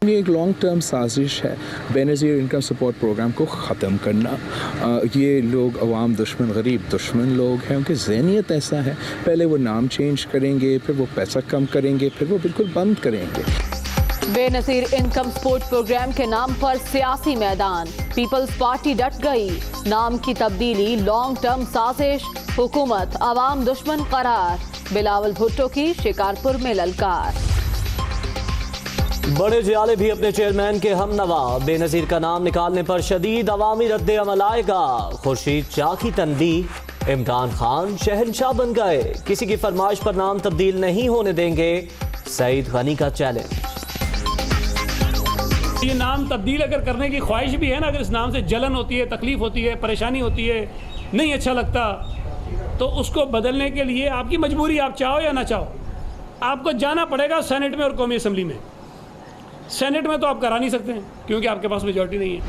ये एक long term साजिश है बेनज़ीर इनकम सपोर्ट प्रोग्राम को ख़त्म करना। ये लोग अवाम दुश्मन, गरीब दुश्मन लोग हैं, उनकी ज़हनियत ऐसा है। पहले वो नाम चेंज करेंगे, फिर वो पैसा कम करेंगे, फिर वो बिल्कुल बंद करेंगे। बेनज़ीर इनकम सपोर्ट प्रोग्राम के नाम पर सियासी मैदान, पीपल्स पार्टी डट गई। नाम की तब्दीली लॉन्ग टर्म साजिश, हुकूमत अवाम दुश्मन करार। बिलावल भुट्टो की शिकारपुर में ललकार। बड़े जियाले भी अपने चेयरमैन के हमनवा, बेनज़ीर का नाम निकालने पर शदीद अवामी रद्द अमल आएगा। खुर्शीद शाह की तनबीह, इमरान खान शहंशाह बन गए, किसी की फरमाइश पर नाम तब्दील नहीं होने देंगे, सईद गनी का चैलेंज। ये नाम तब्दील अगर करने की ख्वाहिश भी है ना, अगर इस नाम से जलन होती है, तकलीफ होती है, परेशानी होती है, नहीं अच्छा लगता, तो उसको बदलने के लिए आपकी मजबूरी, आप चाहो या ना चाहो, आपको जाना पड़ेगा सेनेट में और कौमी असम्बली में। सेनेट में तो आप करा नहीं सकते हैं क्योंकि आपके पास मेजॉरिटी नहीं है।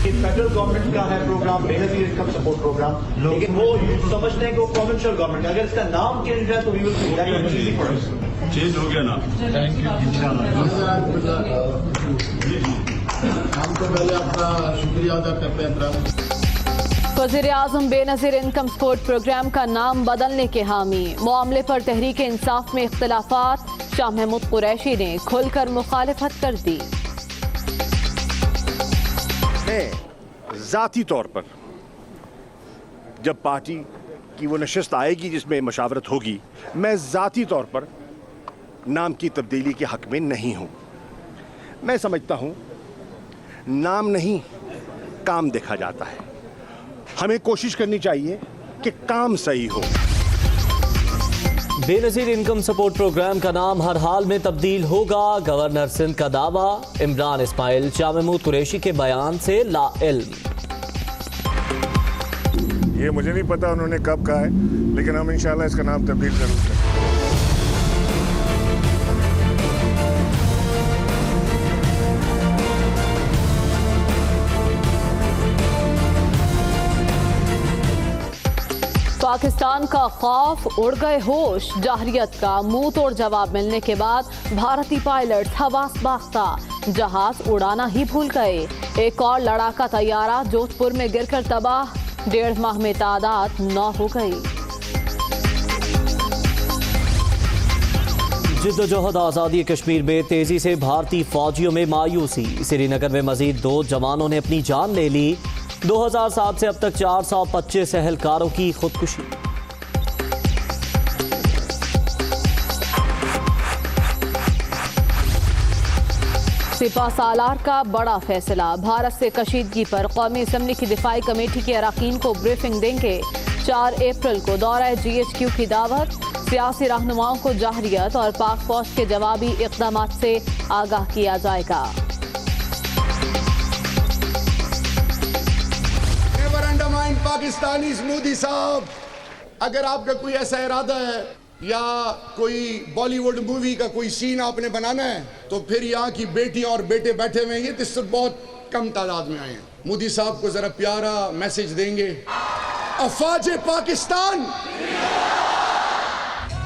फेडरल गवर्नमेंट का है program Benazir income support program, लेकिन वो समझते हैं कि वो प्रोविंशियल गवर्नमेंट, अगर इसका नाम चेंज है तो वी विल चेंज हो गया ना। Thank you. हम तो पहले अपना शुक्रिया अदा करते हैं। वज़ीर आज़म बेनज़ीर इनकम सपोर्ट प्रोग्राम का नाम बदलने के हामी, मामले पर तहरीक इंसाफ में इख्तिलाफात। शाह महमूद कुरैशी ने खुलकर मुखालिफत कर दी। मैं ज़ाती तौर पर जब पार्टी की वो नशिस्त आएगी जिसमें मशावरत होगी, मैं ज़ाती तौर पर नाम की तब्दीली के हक़ में नहीं हूँ। मैं समझता हूँ नाम नहीं, काम देखा जाता है। हमें कोशिश करनी चाहिए कि काम सही हो। बेनज़ीर इनकम सपोर्ट प्रोग्राम का नाम हर हाल में तब्दील होगा, गवर्नर सिंध का दावा। इमरान इस्माइल शाह महमूद कुरैशी के बयान से लाइल्म। ये मुझे नहीं पता उन्होंने कब कहा है, लेकिन हम इंशाल्लाह इसका नाम तब्दील जरूर करेंगे। पाकिस्तान का खौफ, उड़ गए होश। जाहरियत का मुंह तोड़ जवाब मिलने के बाद भारतीय पायलट हवास बाख्ता, जहाज उड़ाना ही भूल गए। एक और लड़ाका तैयारा जोधपुर में गिरकर तबाह, 1.5 माह में तादाद 9 हो गई। जिद्दोजहद आज़ादी कश्मीर में तेजी से भारतीय फौजियों में मायूसी। श्रीनगर में मजीद 2 जवानों ने अपनी जान ले ली। 2007 से अब तक 425 एहलकारों की खुदकुशी। सिपा सालार का बड़ा फैसला, भारत से कशीदगी पर कौमी असम्बली की दिफाई कमेटी के अरकान को ब्रीफिंग देंगे। 4 अप्रैल को दौरा GHQ की दावत, सियासी रहनुमाओं को जाहरियत और पाक फौज के जवाबी इक़दाम से आगाह किया जाएगा। पाकिस्तानी मोदी साहब, अगर आपका कोई ऐसा इरादा है या कोई बॉलीवुड मूवी का कोई सीन आपने बनाना है, तो फिर यहाँ की बेटियां और बेटे बैठे हुए हैं, तो बहुत कम तादाद में आए हैं। मोदी साहब को जरा प्यारा मैसेज देंगे, अफवाज पाकिस्तान,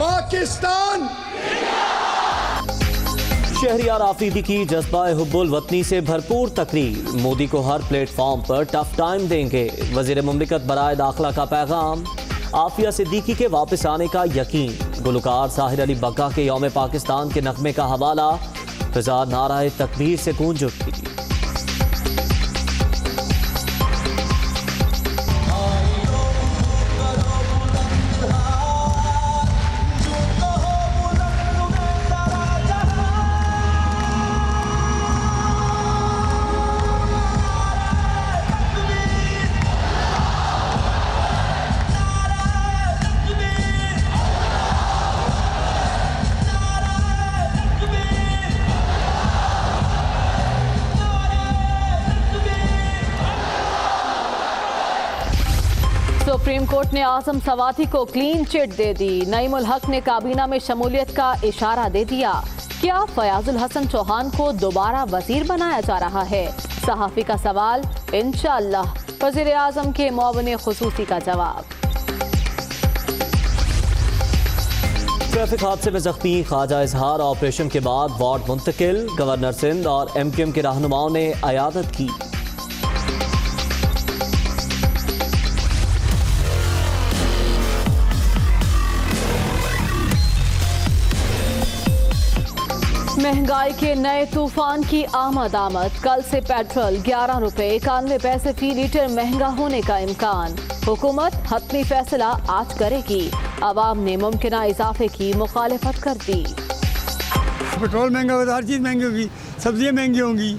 पाकिस्तान। शहरियार आफरीदी की जज्बा हुब्बुल वतनी से भरपूर तकरीर, मोदी को हर प्लेटफॉर्म पर टफ टाइम देंगे। वजीर मुमलिकत बराए दाखिला का पैगाम, आफिया सिद्दीकी के वापस आने का यकीन। गुलकार साहिर अली बग्गा के यौम पाकिस्तान के नगमे का हवाला, फिजा नाराए तकबीर से गूंज उठी। सुप्रीम कोर्ट ने आजम सवाती को क्लीन चिट दे दी। नईमुल हक ने काबीना में शमूलियत का इशारा दे दिया। क्या फयाजुल हसन चौहान को दोबारा वजीर बनाया जा रहा है? सहाफी का सवाल। इंशाअल्लाह, वजीर आजम के मुआविन खुसूसी का जवाब। ट्रैफिक हादसे में जख्मी ख्वाजा इजहार ऑपरेशन के बाद वार्ड मुंतकिल। गवर्नर सिंध और MQM के रहनुमाओं ने अयादत की। महंगाई के नए तूफान की आमद। कल से पेट्रोल 11 रुपए 91 पैसे फी लीटर महंगा होने का इम्कान। हुकूमत हतमी फैसला आज करेगी। अवाम ने मुमकिना इजाफे की मुखालिफत कर दी। पेट्रोल महंगा होगा तो हर चीज़ महंगी होगी, सब्जियाँ महंगी होंगी।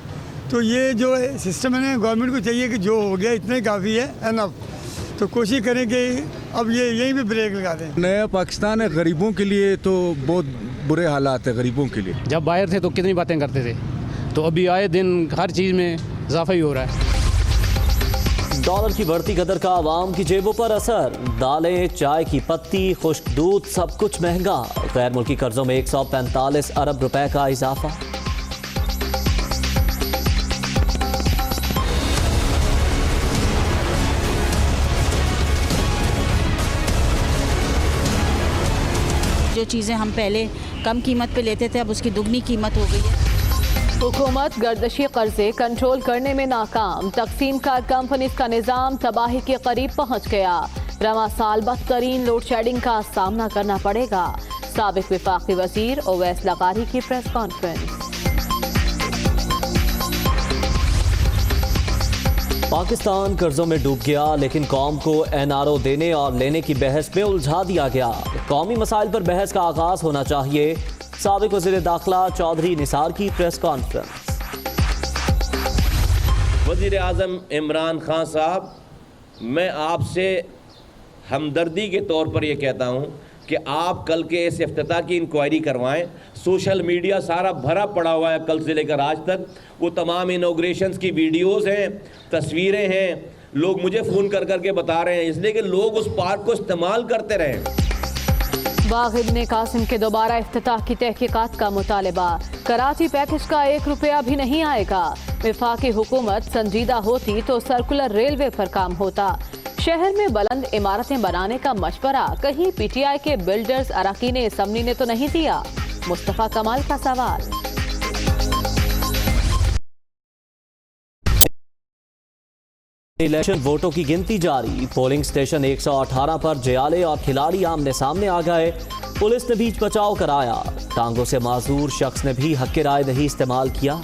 तो ये जो सिस्टम है ना, गवर्नमेंट को चाहिए कि जो हो गया इतना ही काफ़ी है, एनफ। तो कोशिश करें कि अब ये यहीं पे ब्रेक लगा दें। नया पाकिस्तान है, गरीबों के लिए तो बहुत बुरे हालात है गरीबों के लिए। जब बाहर थे तो कितनी बातें करते थे, तो अभी आए दिन हर चीज़ में इजाफा ही हो रहा है। डॉलर की बढ़ती कदर का आवाम की जेबों पर असर। दालें, चाय की पत्ती, खुश्क दूध, सब कुछ महंगा। गैर मुल्की कर्जों में 145 अरब रुपए का इजाफा। जो चीज़ें हम पहले कम कीमत पे लेते थे, अब उसकी दुगनी कीमत हो गई है। हुकूमत गर्दशी कर्जे कंट्रोल करने में नाकाम। तकसीम कार कंपनीज का निज़ाम तबाही के करीब पहुंच गया। रवा साल बदतरीन लोड शेडिंग का सामना करना पड़ेगा। साबिक विफाकी वजीर ओवैस लगारी की प्रेस कॉन्फ्रेंस। पाकिस्तान कर्जों में डूब गया, लेकिन कौम को NRO देने और लेने की बहस में उलझा दिया गया। कौमी मसाइल पर बहस का आगाज होना चाहिए। साबिक वज़ीर दाखिला चौधरी निसार की प्रेस कॉन्फ्रेंस। वज़ीर आज़म इमरान खान साहब, मैं आपसे हमदर्दी के तौर पर यह कहता हूँ कि आप कल के इस इफ्तिताह की इंक्वायरी करवाएं। सोशल मीडिया सारा भरा पड़ा हुआ है कल से लेकर आज तक। वो तमाम इनॉग्रेशंस की वीडियोस हैं, तस्वीरें हैं, लोग मुझे फ़ोन कर करके बता रहे हैं, इसलिए कि लोग उस पार्क को इस्तेमाल करते रहें। बाग़ इब्ने कासिम के दोबारा इफ्तिताह की तहकीकात का मुतालबा। कराची पैकेज का 1 रुपया भी नहीं आएगा। विफाकी हुकूमत संजीदा होती तो सर्कुलर रेलवे पर काम होता। शहर में बुलंद इमारतें बनाने का मशवरा कहीं PTI के बिल्डर्स अरकान असम्बली ने तो नहीं दिया। मुस्तफा कमाल का सवाल। इलेक्शन वोटों की गिनती जारी। पोलिंग स्टेशन 118 पर जयाले और खिलाड़ी आमने सामने आ गए। पुलिस ने बीच बचाव कराया। टांगों से माजूर शख्स ने भी हक राय दही इस्तेमाल किया।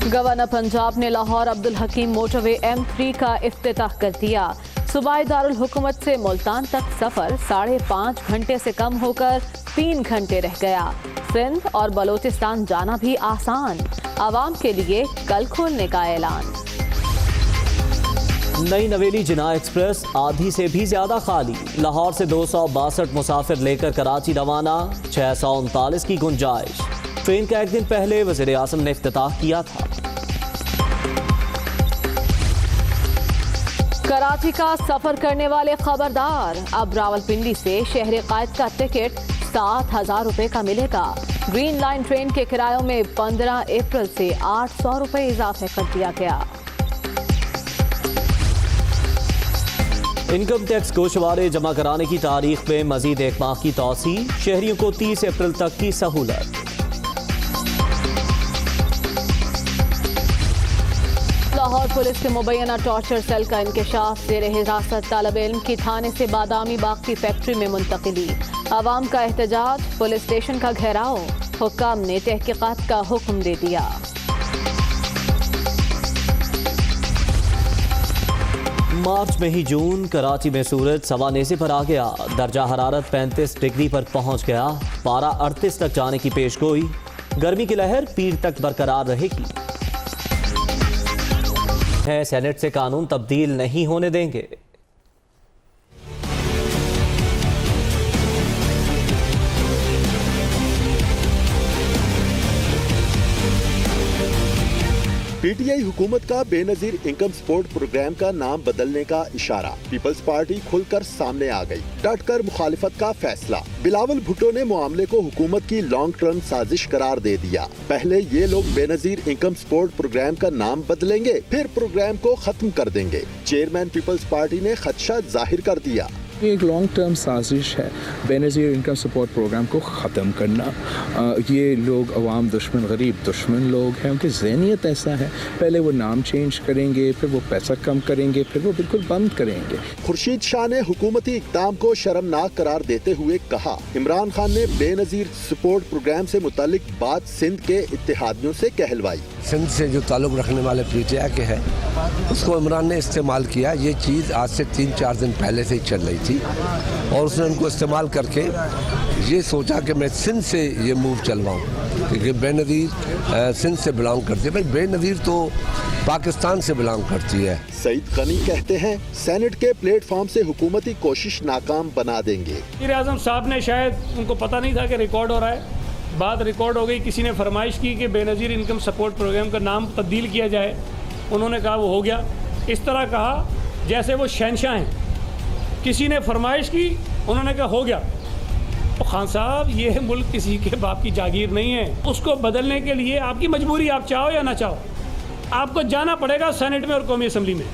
गवर्नर पंजाब ने लाहौर अब्दुल हकीम मोटरवे M3 का इफ्तिताह कर दिया। सूबाई दारुल हुकूमत से मुल्तान तक सफर 5.5 घंटे से कम होकर 3 घंटे रह गया। सिंध और बलोचिस्तान जाना भी आसान। आवाम के लिए कल खोलने का ऐलान। नई नवेली जिना एक्सप्रेस आधी से भी ज्यादा खाली। लाहौर से 262 मुसाफिर लेकर कराची रवाना। 639 की गुंजाइश। ट्रेन का एक दिन पहले वज़ीर आज़म ने इफ्तिताह किया था। कराची का सफर करने वाले खबरदार, अब रावलपिंडी से शहर कायद का टिकट 7,000 रुपए का मिलेगा। ग्रीन लाइन ट्रेन के किरायों में 15 अप्रैल से 800 रुपए इजाफे कर दिया गया। इनकम टैक्स गोशवारे जमा कराने की तारीख में मजीद 1 माह की तौसी। शहरियों को 30 अप्रैल तक की सहूलत। लाहौर पुलिस के मुबैना टॉर्चर सेल का इंकशाफ। ज़ेर हिरासत तालिब इल्म की थाने से बादामी बाग की फैक्ट्री में मुंतकिली। आवाम का एहतजाज, पुलिस स्टेशन का घेराव। हुक्काम ने तहकीकात का हुक्म दे दिया। मार्च में ही जून, कराची में सूरज सवानेसे पर आ गया। दर्जा हरारत 35 डिग्री पर पहुंच गया। पारा 38 तक जाने की पेशगोई। गर्मी की लहर पीर तक बरकरार रहेगी। सेनेट से कानून तब्दील नहीं होने देंगे। पीटीआई हुकूमत का बेनजीर इनकम सपोर्ट प्रोग्राम का नाम बदलने का इशारा। पीपल्स पार्टी खुलकर सामने आ गई। डटकर मुखालिफत का फैसला। बिलावल भुट्टो ने मामले को हुकूमत की लॉन्ग टर्म साजिश करार दे दिया। पहले ये लोग बेनजीर इनकम सपोर्ट प्रोग्राम का नाम बदलेंगे, फिर प्रोग्राम को खत्म कर देंगे। चेयरमैन पीपल्स पार्टी ने खदशा जाहिर कर दिया। ये एक लॉन्ग टर्म साजिश है बेनज़ीर इनकम सपोर्ट प्रोग्राम को ख़त्म करना। ये लोग अवाम दुश्मन, गरीब दुश्मन लोग हैं। उनकी ज़हनियत ऐसा है, पहले वो नाम चेंज करेंगे, फिर वो पैसा कम करेंगे, फिर वो बिल्कुल बंद करेंगे। खुर्शीद शाह ने हुकूमती इक़दाम को शर्मनाक करार देते हुए कहा, इमरान खान ने बेनज़ीर सपोर्ट प्रोग्राम से मुतालिक बात सिंध के इत्तेहादियों से कहलवाई। सिंध से जो ताल्लुक़ रखने वाले पीटीआई के हैं, उसको इमरान ने इस्तेमाल किया। ये चीज़ आज से 3-4 दिन पहले से ही चल रही थी और उसने उनको इस्तेमाल करके ये सोचा कि मैं सिंध से ये मूव चलवाऊँ, क्योंकि बेनज़ीर सिंध से बिलोंग करती है। भाई बेनज़ीर तो पाकिस्तान से बिलोंग करती है। सईद गनी कहते हैं, सेनेट के प्लेटफॉर्म से हुकूमती कोशिश नाकाम बना देंगे। वज़ीर आज़म साहब ने शायद उनको पता नहीं था कि रिकॉर्ड हो रहा है, बात रिकॉर्ड हो गई। किसी ने फरमाइश की कि बेनज़ीर इनकम सपोर्ट प्रोग्राम का नाम तब्दील किया जाए, उन्होंने कहा वो हो गया। इस तरह कहा जैसे वो शहंशाह हैं। किसी ने फरमाइश की, उन्होंने कहा हो गया। तो खान साहब, ये मुल्क किसी के बाप की जागीर नहीं है। उसको बदलने के लिए आपकी मजबूरी, आप चाहो या ना चाहो, आपको जाना पड़ेगा सेनेट में और कौमी असम्बली में।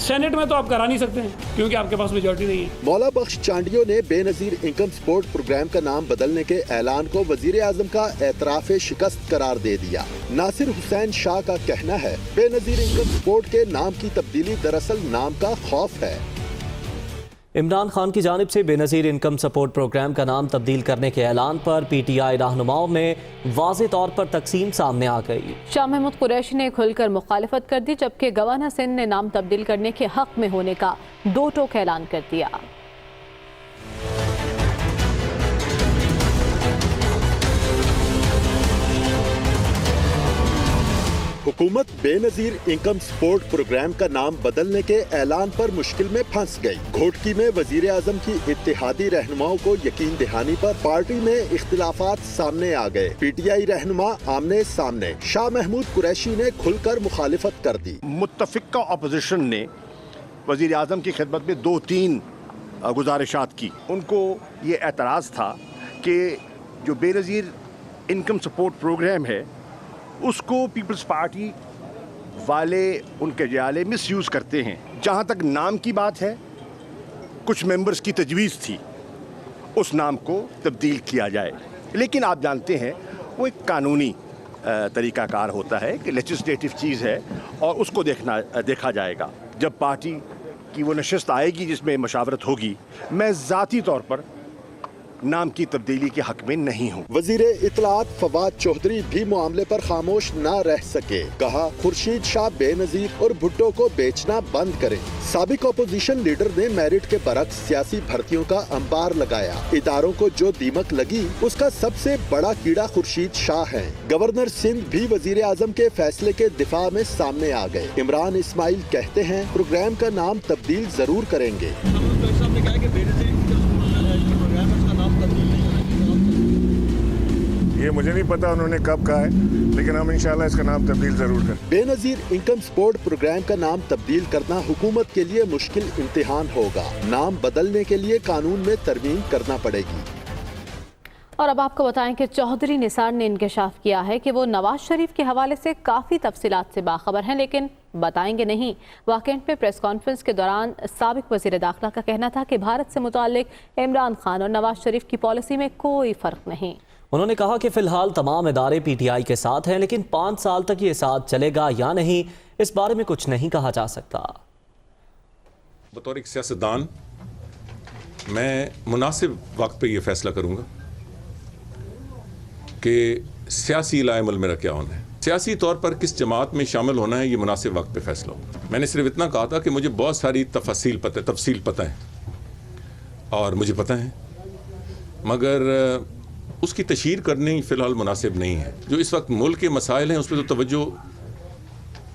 सेनेट में तो आप करा नहीं सकते हैं क्योंकि आपके पास मेजॉरिटी नहीं है। मौला बख्श चांडियों ने बेनज़ीर इनकम सपोर्ट प्रोग्राम का नाम बदलने के ऐलान को वज़ीर आज़म का एतराफ़ शिकस्त करार दे दिया। नासिर हुसैन शाह का कहना है, बेनज़ीर इनकम सपोर्ट के नाम की तब्दीली दरअसल नाम का खौफ है। इमरान खान की जानिब से बेनज़ीर इनकम सपोर्ट प्रोग्राम का नाम तब्दील करने के ऐलान पर पीटीआई रहनुमाओं में वाज़े तौर पर तकसीम सामने आ गई। शाह महमूद कुरैशी ने खुलकर मुखालिफत कर दी, जबकि गवर्नर सिंध ने नाम तब्दील करने के हक में होने का दो टोक ऐलान कर दिया। हुकूमत बेनज़ीर इनकम सपोर्ट प्रोग्राम का नाम बदलने के ऐलान पर मुश्किल में फंस गई। घोटकी में वज़ीर आज़म की इत्तेहादी रहनुमाओं को यकीन दहानी पर पार्टी में इख्तिलाफात सामने आ गए। पीटीआई रहनुमा आमने सामने। शाह महमूद कुरैशी ने खुलकर मुखालिफत कर दी। मुत्तफ़िक़ा अपोजिशन ने वज़ीर आज़म की खिदमत में 2-3 गुजारिशात की। उनको ये एतराज़ था कि जो बेनज़ीर इनकम सपोर्ट प्रोग्राम है उसको पीपल्स पार्टी वाले, उनके जाले मिसयूज़ करते हैं। जहाँ तक नाम की बात है, कुछ मेंबर्स की तजवीज़ थी उस नाम को तब्दील किया जाए, लेकिन आप जानते हैं वो एक कानूनी तरीक़ाकार होता है कि लेजिस्लेटिव चीज़ है और उसको देखा जाएगा। जब पार्टी की वो नशस्त आएगी जिसमें मशावरत होगी, मैं ज़ाती तौर पर नाम की तब्दीली के हक में नहीं हूँ। वजीर इत्तलात फवाद चौधरी भी मामले पर खामोश न रह सके। कहा, खुर्शीद शाह बेनज़ीर और भुट्टो को बेचना बंद करें। साबिक अपोजिशन लीडर ने मेरिट के बरक्स सियासी भर्तियों का अंबार लगाया। इदारों को जो दीमक लगी उसका सबसे बड़ा कीड़ा खुर्शीद शाह है। गवर्नर सिंध भी वजीर आजम के फैसले के दिफा में सामने आ गए। इमरान इस्माइल कहते हैं, प्रोग्राम का नाम तब्दील जरूर करेंगे। ये मुझे नहीं पता उन्होंने कब कहा है, लेकिन हम इंशाल्लाह इसका नाम तब्दील जरूर करें। बेनज़ीर इनकम सपोर्ट प्रोग्राम का नाम तब्दील करना हुकूमत के लिए मुश्किल इम्तिहान होगा। नाम बदलने के लिए कानून में तरमीम करना पड़ेगी। और अब आपको बताएं कि चौधरी निसार ने इंकशाफ किया है कि वो नवाज शरीफ के हवाले से काफ़ी तफसीलात से बाखबर हैं, लेकिन बताएंगे नहीं। वाकईट में प्रेस कॉन्फ्रेंस के दौरान साबिक वज़ीर दाखिला का कहना था कि भारत से मुताल्लिक इमरान खान और नवाज शरीफ की पॉलिसी में कोई फ़र्क नहीं। उन्होंने कहा कि फ़िलहाल तमाम इदारे पीटीआई के साथ हैं, लेकिन 5 साल तक ये साथ चलेगा या नहीं, इस बारे में कुछ नहीं कहा जा सकता। बतौर एक सियासतदान मैं मुनासिब वक्त पे ये फैसला करूँगा कि सियासी लाएमल मेरा क्या होना है, सियासी तौर पर किस जमात में शामिल होना है, ये मुनासिब वक्त पे फैसला होगा। मैंने सिर्फ इतना कहा था कि मुझे बहुत सारी तफसील पता है और मुझे पता है, मगर उसकी तशहीर करनी फ़िलहाल मुनासिब नहीं है। जो इस वक्त मुल्क के मसाइल हैं उस पर तो तवज्जो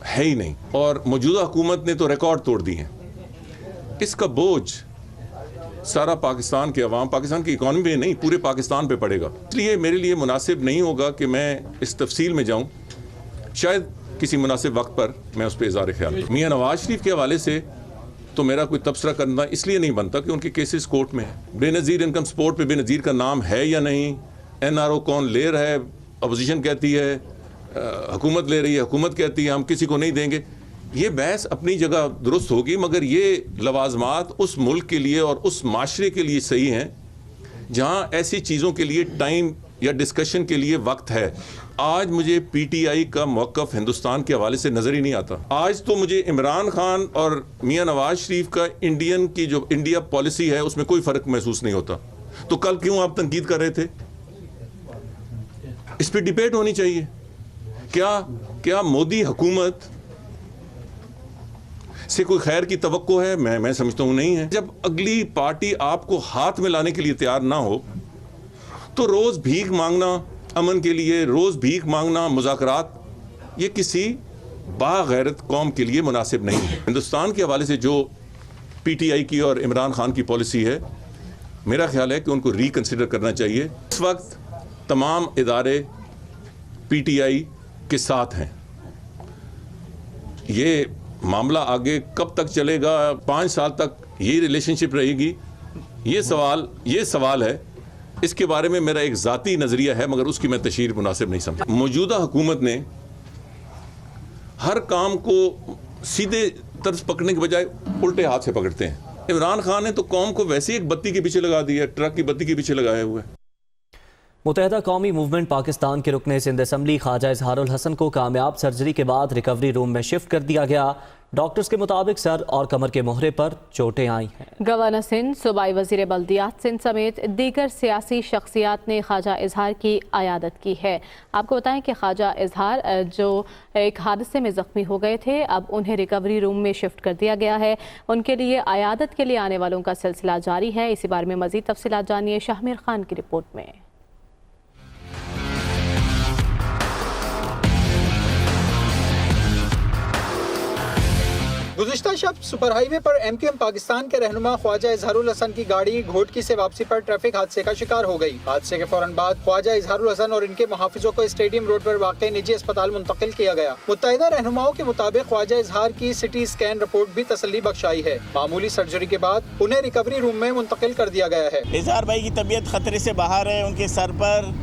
है ही नहीं, और मौजूदा हुकूमत ने तो रिकॉर्ड तोड़ दी हैं। इसका बोझ सारा पाकिस्तान के अवाम, पाकिस्तान की इकॉनमी में नहीं, पूरे पाकिस्तान पे पड़ेगा। इसलिए मेरे लिए मुनासिब नहीं होगा कि मैं इस तफसील में जाऊं। शायद किसी मुनासिब वक्त पर मैं उस पर इज़हार ख्याल करूँ। मियाँ नवाज शरीफ के हवाले से तो मेरा कोई तबसरा करना इसलिए नहीं बनता कि उनके केसेस कोर्ट में है। बेनज़ीर इनकम सपोर्ट पे बेनज़ीर का नाम है या नहीं, NRO कौन ले रहा है, अपोजिशन कहती है, हुकूमत ले रही है, हुकूमत कहती है हम किसी को नहीं देंगे। ये बहस अपनी जगह दुरुस्त होगी, मगर ये लवाजमात उस मुल्क के लिए और उस माशरे के लिए सही हैं जहाँ ऐसी चीज़ों के लिए टाइम या डिस्कशन के लिए वक्त है। आज मुझे PTI का मौक़िफ़ हिंदुस्तान के हवाले से नज़र ही नहीं आता। आज तो मुझे इमरान खान और मियाँ नवाज शरीफ का इंडियन की जो इंडिया पॉलिसी है उसमें कोई फ़र्क महसूस नहीं होता। तो कल क्यों आप तनकीद कर रहे थे? इस पर डिबेट होनी चाहिए। क्या मोदी हुकूमत से कोई खैर की तवक्को है? मैं समझता हूँ नहीं है। जब अगली पार्टी आपको हाथ में लाने के लिए तैयार ना हो तो रोज़ भीख मांगना अमन के लिए, रोज़ भीख मांगना मुज़ाकरात, ये किसी बागैरत कौम के लिए मुनासिब नहीं है। हिंदुस्तान के हवाले से जो PTI की और इमरान खान की पॉलिसी है, मेरा ख्याल है कि उनको रिकन्सिडर करना चाहिए। इस वक्त तमाम इदारे PTI के साथ हैं। ये मामला आगे कब तक चलेगा, 5 साल तक ये रिलेशनशिप रहेगी, ये सवाल है। इसके बारे में मेरा एक ज़ाती नज़रिया है, मगर उसकी मैं तशरीह मुनासिब नहीं समझता। मौजूदा हुकूमत ने हर काम को सीधे तर्ज पकड़ने के बजाय उल्टे हाथ से पकड़ते हैं। इमरान खान ने तो कौम को वैसे ही एक बत्ती के पीछे लगा दिया, ट्रक की बत्ती के पीछे लगाए हुए। मुत्तहिदा कौमी मूवमेंट पाकिस्तान के रुकने सिंध असम्बली ख्वाजा इजहारुल हसन को कामयाब सर्जरी के बाद रिकवरी रूम में शिफ्ट कर दिया गया। डॉक्टर्स के मुताबिक सर और कमर के मोहरे पर चोटें आई हैं। गवर्नर सिंध, सूबाई वज़ीर बल्दियात सिंध समेत दीगर सियासी शख्सियात ने ख्वाजा इजहार की आयादत की है। आपको बताएं कि ख्वाजा इजहार जो एक हादसे में ज़ख्मी हो गए थे, अब उन्हें रिकवरी रूम में शिफ्ट कर दिया गया है। उनके लिए आयादत के लिए आने वालों का सिलसिला जारी है। इसी बारे में मज़ीद तफसीलात जानिए शाहमीर खान की रिपोर्ट में। गुज़िश्ता शब सुपर हाईवे पर MQM पाकिस्तान के रहनुमा ख्वाजा इजहारुल हसन की गाड़ी घोटकी से वापसी पर ट्रैफिक हादसे का शिकार हो गई। हादसे के फौरन बाद ख्वाजा इजहारुल हसन और इनके मुहाफिजों को स्टेडियम रोड पर वाक़ई निजी अस्पताल मुंतकिल किया गया। मुत्तहिदा रहनुमाओं के मुताबिक ख्वाजा इजहार की CT स्कैन रिपोर्ट भी तसल्ली बख्श आई है। मामूली सर्जरी के बाद उन्हें रिकवरी रूम में मुंतकिल कर दिया गया है। इजहार भाई की तबीयत खतरे से बाहर है। उनके सर पर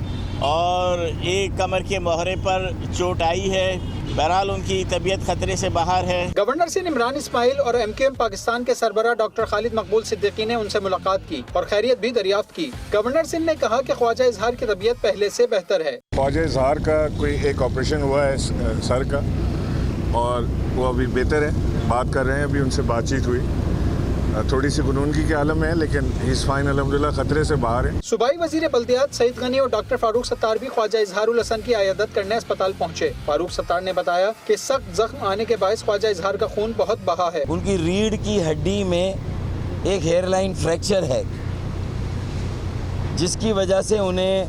और एक कमर के मोहरे पर चोट आई है। बहरहाल उनकी तबीयत खतरे से बाहर है। गवर्नर सिंध इमरान इस्माइल और MQM पाकिस्तान के सरबराह डॉक्टर खालिद मकबूल सिद्दीकी ने उनसे मुलाकात की और खैरियत भी दरियाफ्त की। गवर्नर सिंध ने कहा कि ख्वाजा इजहार की तबीयत पहले से बेहतर है। ख्वाजा इजहार का कोई एक ऑपरेशन हुआ है सर का, और वो अभी बेहतर है। बात कर रहे हैं, अभी उनसे बातचीत हुई। थोड़ी सी गुनूनगी के आलम है, लेकिन इस फाइन अल्हम्दुलिल्लाह खतरे से बाहर है। सूबाई वजीर बल्दियात सईद गनी और डॉक्टर फारूक सत्तार भी ख्वाजा इजहारुल हसन की आयादत करने अस्पताल पहुंचे। फारूक सत्तार ने बताया कि सख्त जख्म आने के बायस ख्वाजा इजहार का खून बहुत बहा है। उनकी रीढ़ की हड्डी में एक हेयरलाइन फ्रैक्चर है, जिसकी वजह से उन्हें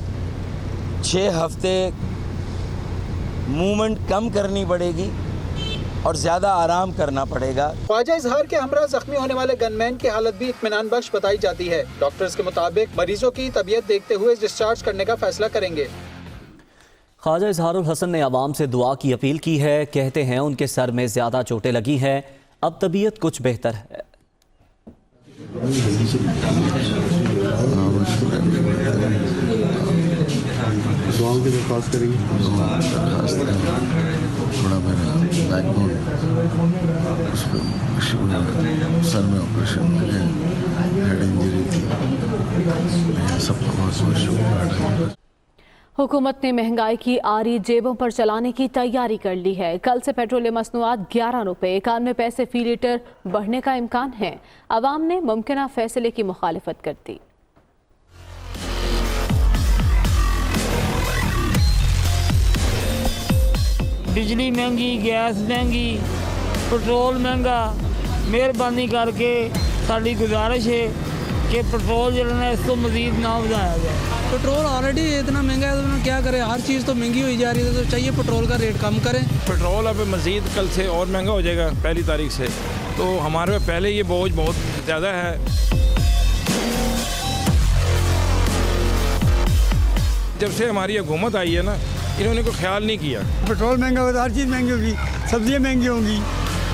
6 हफ्ते मूवमेंट कम करनी पड़ेगी और ज्यादा आराम करना पड़ेगा। ख्वाजा इजहार के हमरा जख्मी होने वाले गनमैन की हालत भी इत्मीनान बख्श बताई जाती है। डॉक्टर्स के मुताबिक मरीजों की तबीयत देखते हुए डिस्चार्ज करने का फैसला करेंगे। ख्वाजा इजहारुल हसन ने आवाम से दुआ की अपील की है। कहते हैं उनके सर में ज्यादा चोटें लगी हैं, अब तबीयत कुछ बेहतर है। दुआओं की दरख्वास्त करेंगे। थोड़ा मेरा बैकबोन उस पर सर में ऑपरेशन हेड इंजरी थी। सबको बहुत शुक्रिया। हुकूमत ने महंगाई की आरी जेबों पर चलाने की तैयारी कर ली है। कल से पेट्रोल मसनूआत 11 रुपये 91 पैसे फी लीटर बढ़ने का इम्कान है। अवाम ने मुमकिन फैसले की मुखालिफत कर दी। बिजली महंगी, गैस महंगी, पेट्रोल महंगा। मेहरबानी करके साड़ी गुजारिश है कि पेट्रोल जो है इसको मजीद ना बढ़ाया जाए। पेट्रोल ऑलरेडी इतना महंगा है, तो क्या करें, हर चीज़ तो महंगी हुई जा रही है, तो चाहिए पेट्रोल का रेट कम करें। पेट्रोल अब मजीद कल से और महंगा हो जाएगा 1 तारीख से, तो हमारे पे पहले ये बोझ बहुत ज़्यादा है। जब से हमारी हुकूमत आई है ना, इन्होंने कोई ख्याल नहीं किया। पेट्रोल महंगा होगा तो हर चीज़ महंगी होगी, सब्जियाँ महंगी होंगी।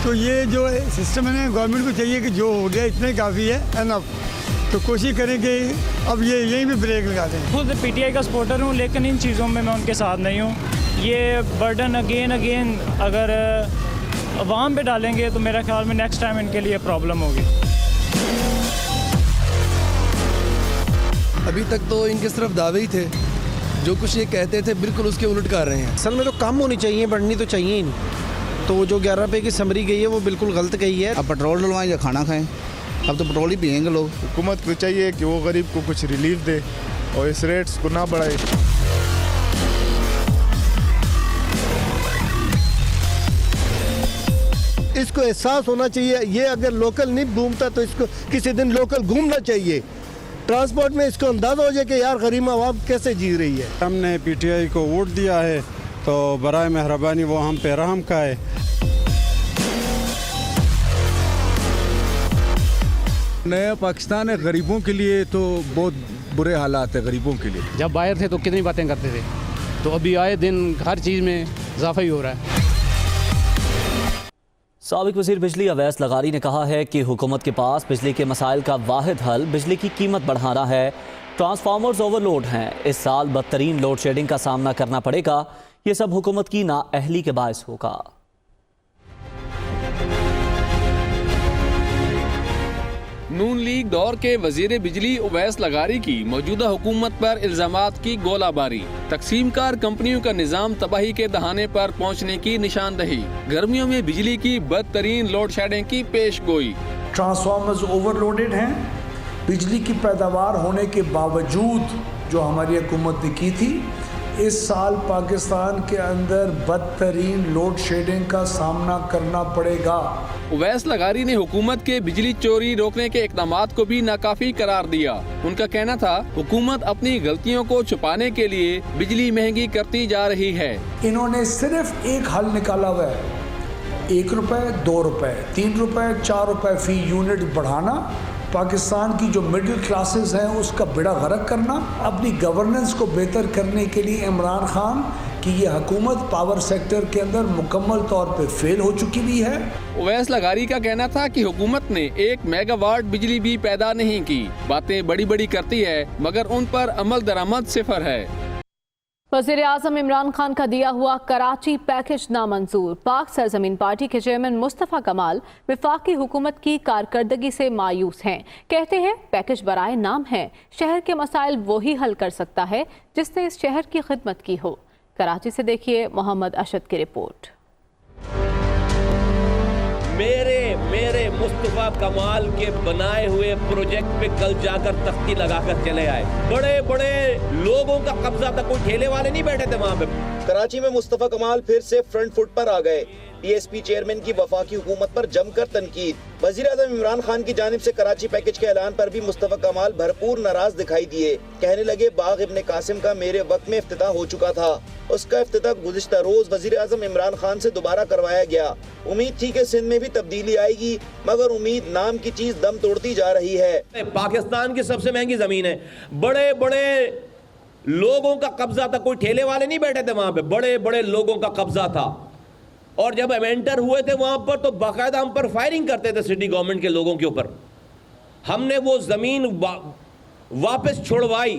तो ये जो सिस्टम है ना, गवर्नमेंट को चाहिए कि जो हो गया इतना ही काफ़ी है, एनफ। तो कोशिश करें कि अब ये यहीं पे ब्रेक लगा दें। खुद पीटीआई का सपोर्टर हूँ, लेकिन इन चीज़ों में मैं उनके साथ नहीं हूँ। ये बर्डन अगेन अगर अवाम पे डालेंगे तो मेरा ख्याल में नेक्स्ट टाइम इनके लिए प्रॉब्लम होगी। अभी तक तो इनके सिर्फ दावे ही थे, जो कुछ ये कहते थे बिल्कुल उसके उलट कर रहे हैं। असल में तो कम होनी चाहिए, बढ़नी तो चाहिए ही नहीं। तो जो 11 रुपये की समरी गई है वो बिल्कुल गलत गई है। अब पेट्रोल डलवाएं या खाना खाएं, अब तो पेट्रोल ही पियेंगे लोग। हुकूमत को चाहिए कि वो गरीब को कुछ रिलीफ दे और इस रेट्स को ना बढ़ाए। इसको एहसास होना चाहिए, ये अगर लोकल नहीं घूमता तो इसको किसी दिन लोकल घूमना चाहिए। ट्रांसपोर्ट में इसको अंदाजा हो जाए कि यार गरीब आवाम कैसे जी रही है। हमने पीटीआई को वोट दिया है तो बराए मेहरबानी वो हम पे रहम खाए। नया पाकिस्तान है गरीबों के लिए, तो बहुत बुरे हालात है गरीबों के लिए। जब बाहर थे तो कितनी बातें करते थे, तो अभी आए दिन हर चीज़ में इजाफा ही हो रहा है। साबिक वज़ीर बिजली अवैस लगारी ने कहा है कि हुकूमत के पास बिजली के मसाइल का वाहिद हल बिजली की कीमत बढ़ाना है। ट्रांसफार्मर्स ओवरलोड हैं, इस साल बदतरीन लोड शेडिंग का सामना करना पड़ेगा। ये सब हुकूमत की नाअहली के बायस होगा। नून लीग दौर के वजीर बिजली उवैस लगारी की मौजूदा हुकूमत पर इल्जामात की गोलाबारी, तकसीमकार कंपनियों का निजाम तबाही के दहाने पर पहुंचने की निशानदही, गर्मियों में बिजली की बदतरीन लोड शेडिंग की पेश गोई। ट्रांसफार्मर्स ओवरलोडेड हैं, बिजली की पैदावार होने के बावजूद जो हमारी हुकूमत ने की थी, इस साल पाकिस्तान के अंदर बदतरीन लोड शेडिंग का सामना करना पड़ेगा। उवैस लगारी ने हुकूमत के बिजली चोरी रोकने के इक़दामात को भी नाकाफी करार दिया। उनका कहना था हुकूमत अपनी गलतियों को छुपाने के लिए बिजली महंगी करती जा रही है। इन्होंने सिर्फ एक हल निकाला हुआ है, 1 रुपए, 2 रुपए, 3 रुपए, 4 रुपए फी यूनिट बढ़ाना, पाकिस्तान की जो मिडिल क्लासेस हैं उसका बेड़ा गर्क करना। अपनी गवर्नेंस को बेहतर करने के लिए इमरान खान की ये हुकूमत पावर सेक्टर के अंदर मुकम्मल तौर पे फेल हो चुकी हुई है। उवैस लगारी का कहना था कि हुकूमत ने 1 मेगावाट बिजली भी पैदा नहीं की। बातें बड़ी बड़ी करती है मगर उन पर अमल दरामद सिफर है। वज़ीर आज़म इमरान खान का दिया हुआ कराची पैकेज नामंजूर। पाक सरजमीन पार्टी के चेयरमैन मुस्तफ़ा कमाल वफाकी हुकूमत की कारकर्दगी से मायूस हैं। कहते हैं पैकेज बराए नाम है, शहर के मसाइल वही हल कर सकता है जिसने इस शहर की खिदमत की हो। कराची से देखिए मोहम्मद अशद की रिपोर्ट। मेरे मुस्तफ़ा कमाल के बनाए हुए प्रोजेक्ट पे कल जाकर तख्ती लगाकर चले आए। बड़े बड़े लोगों का कब्जा था, कोई ठेले वाले नहीं बैठे थे वहाँ पे। कराची में मुस्तफ़ा कमाल फिर से फ्रंट फुट पर आ गए। पीएसपी चेयरमैन की वफाकी हुकूमत पर जमकर तनकीद। वज़ीर आज़म इमरान खान की जानिब से कराची पैकेज के ऐलान पर भी मुस्तफ़ा कमाल भरपूर नाराज दिखाई दिए। कहने लगे बाग इब्ने कासिम का मेरे वक्त में इफ्तिताह हो चुका था, उसका इफ्तिताह गुज़िश्ता रोज वज़ीर आज़म इमरान खान से दोबारा करवाया गया। उम्मीद थी कि सिंध में भी तब्दीली आएगी, मगर उम्मीद नाम की चीज दम तोड़ती जा रही है। पाकिस्तान की सबसे महंगी जमीन है, बड़े बड़े लोगों का कब्जा था, कोई ठेले वाले नहीं बैठे थे वहां पे, बड़े बड़े लोगों का कब्जा था। और जब हम एंटर हुए थे वहां पर तो बाकायदा हम पर फायरिंग करते थे सिटी गवर्नमेंट के लोगों के ऊपर। हमने वो जमीन वापस छुड़वाई,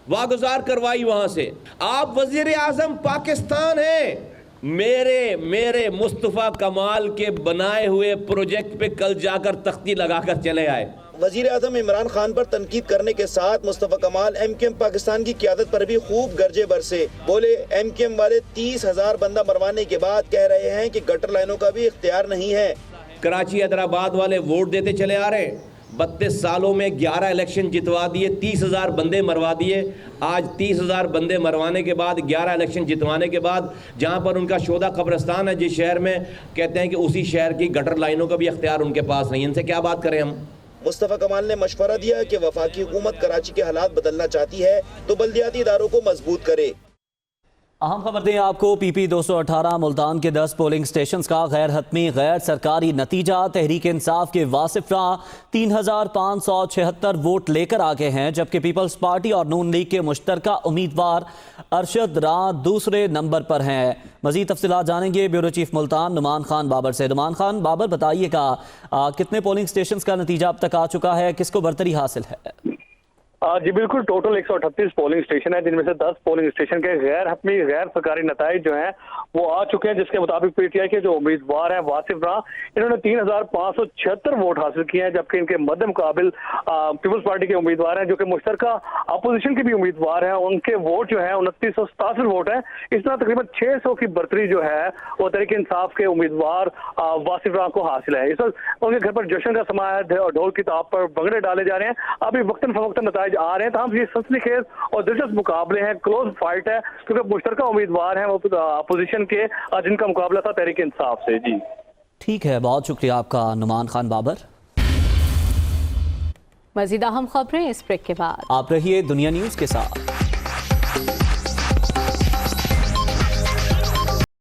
वागुजार करवाई वहां से। आप वजीर आजम पाकिस्तान हैं। मेरे मुस्तफ़ा कमाल के बनाए हुए प्रोजेक्ट पे कल जाकर तख्ती लगाकर चले आए। वजीर आज़म इमरान खान पर तनकीद करने के साथ मुस्तफ़ा कमाल एमकेएम पाकिस्तान की क़यादत पर भी खूब गर्जे बरसे। बोले एमकेएम वाले 30,000 बंदा मरवाने के बाद कह रहे हैं कि गटर लाइनों का भी इख्तियार नहीं है। कराची हैदराबाद वाले वोट देते चले आ रहे, 32 सालों में 11 इलेक्शन जितवा दिए, 30,000 बंदे मरवा दिए। आज 30,000 बंदे मरवाने के बाद, 11 इलेक्शन जितवाने के बाद, जहां पर उनका शोधा कब्रिस्तान है जिस शहर में, कहते हैं कि उसी शहर की गटर लाइनों का भी इख्तियार उनके पास नहीं। इनसे क्या बात करें हम। मुस्तफ़ा कमाल ने मशवरा दिया कि वफाकी हुकूमत कराची के हालात बदलना चाहती है तो बल्दियाती इदारों को मजबूत करे। अहम खबर दें आपको, PP 218 मुल्तान के 10 पोलिंग स्टेशंस का गैर हतमी गैर सरकारी नतीजा। तहरीक इंसाफ के वासिफ रां 3576 वोट लेकर आगे हैं, जबकि पीपल्स पार्टी और नून लीग के मुश्तरका उम्मीदवार अरशद रां दूसरे नंबर पर हैं। मजीद तफसीलात जानेंगे ब्यूरो चीफ मुल्तान नुमान खान बाबर से। नुमान खान बाबर, बताइएगा कितने पोलिंग स्टेशंस का नतीजा अब तक आ चुका है, किसको बरतरी हासिल है? जी बिल्कुल, टोटल 138 पोलिंग स्टेशन है, जिनमें से 10 पोलिंग स्टेशन के गैर हतमी गैर सरकारी नताइज जो हैं वो आ चुके हैं, जिसके मुताबिक पीटीआई के जो उम्मीदवार हैं वासिफ रां, इन्होंने 3576 वोट हासिल किए हैं, जबकि इनके मद्दे मुकाबिल पीपल्स पार्टी के उम्मीदवार हैं जो कि मुश्तरका अपोजिशन के भी उम्मीदवार हैं, उनके वोट जो है 2967 वोट है। इस तरह तकरीबन 600 की बरतरी जो है वो तहरीक इंसाफ के उम्मीदवार वासिफ रां को हासिल है। इस वक्त उनके घर पर जश्न का समा है, ढोल की ताप पर भंगड़े डाले जा रहे हैं। अभी वक्तन फवक्तन नताइज आ रहे हैं, तमाम ये सनसनीखेज और दिलचस्प मुकाबले हैं, क्लोज फाइट है, क्योंकि मुश्तरका उम्मीदवार हैं वो अपोजिशन के, जिनका मुकाबला था तहरीक इंसाफ से। जी ठीक है, बहुत शुक्रिया आपका नुमान खान बाबर। मज़ीद अहम खबरें इस ब्रेक के बाद। आप रहिए दुनिया न्यूज़ के साथ।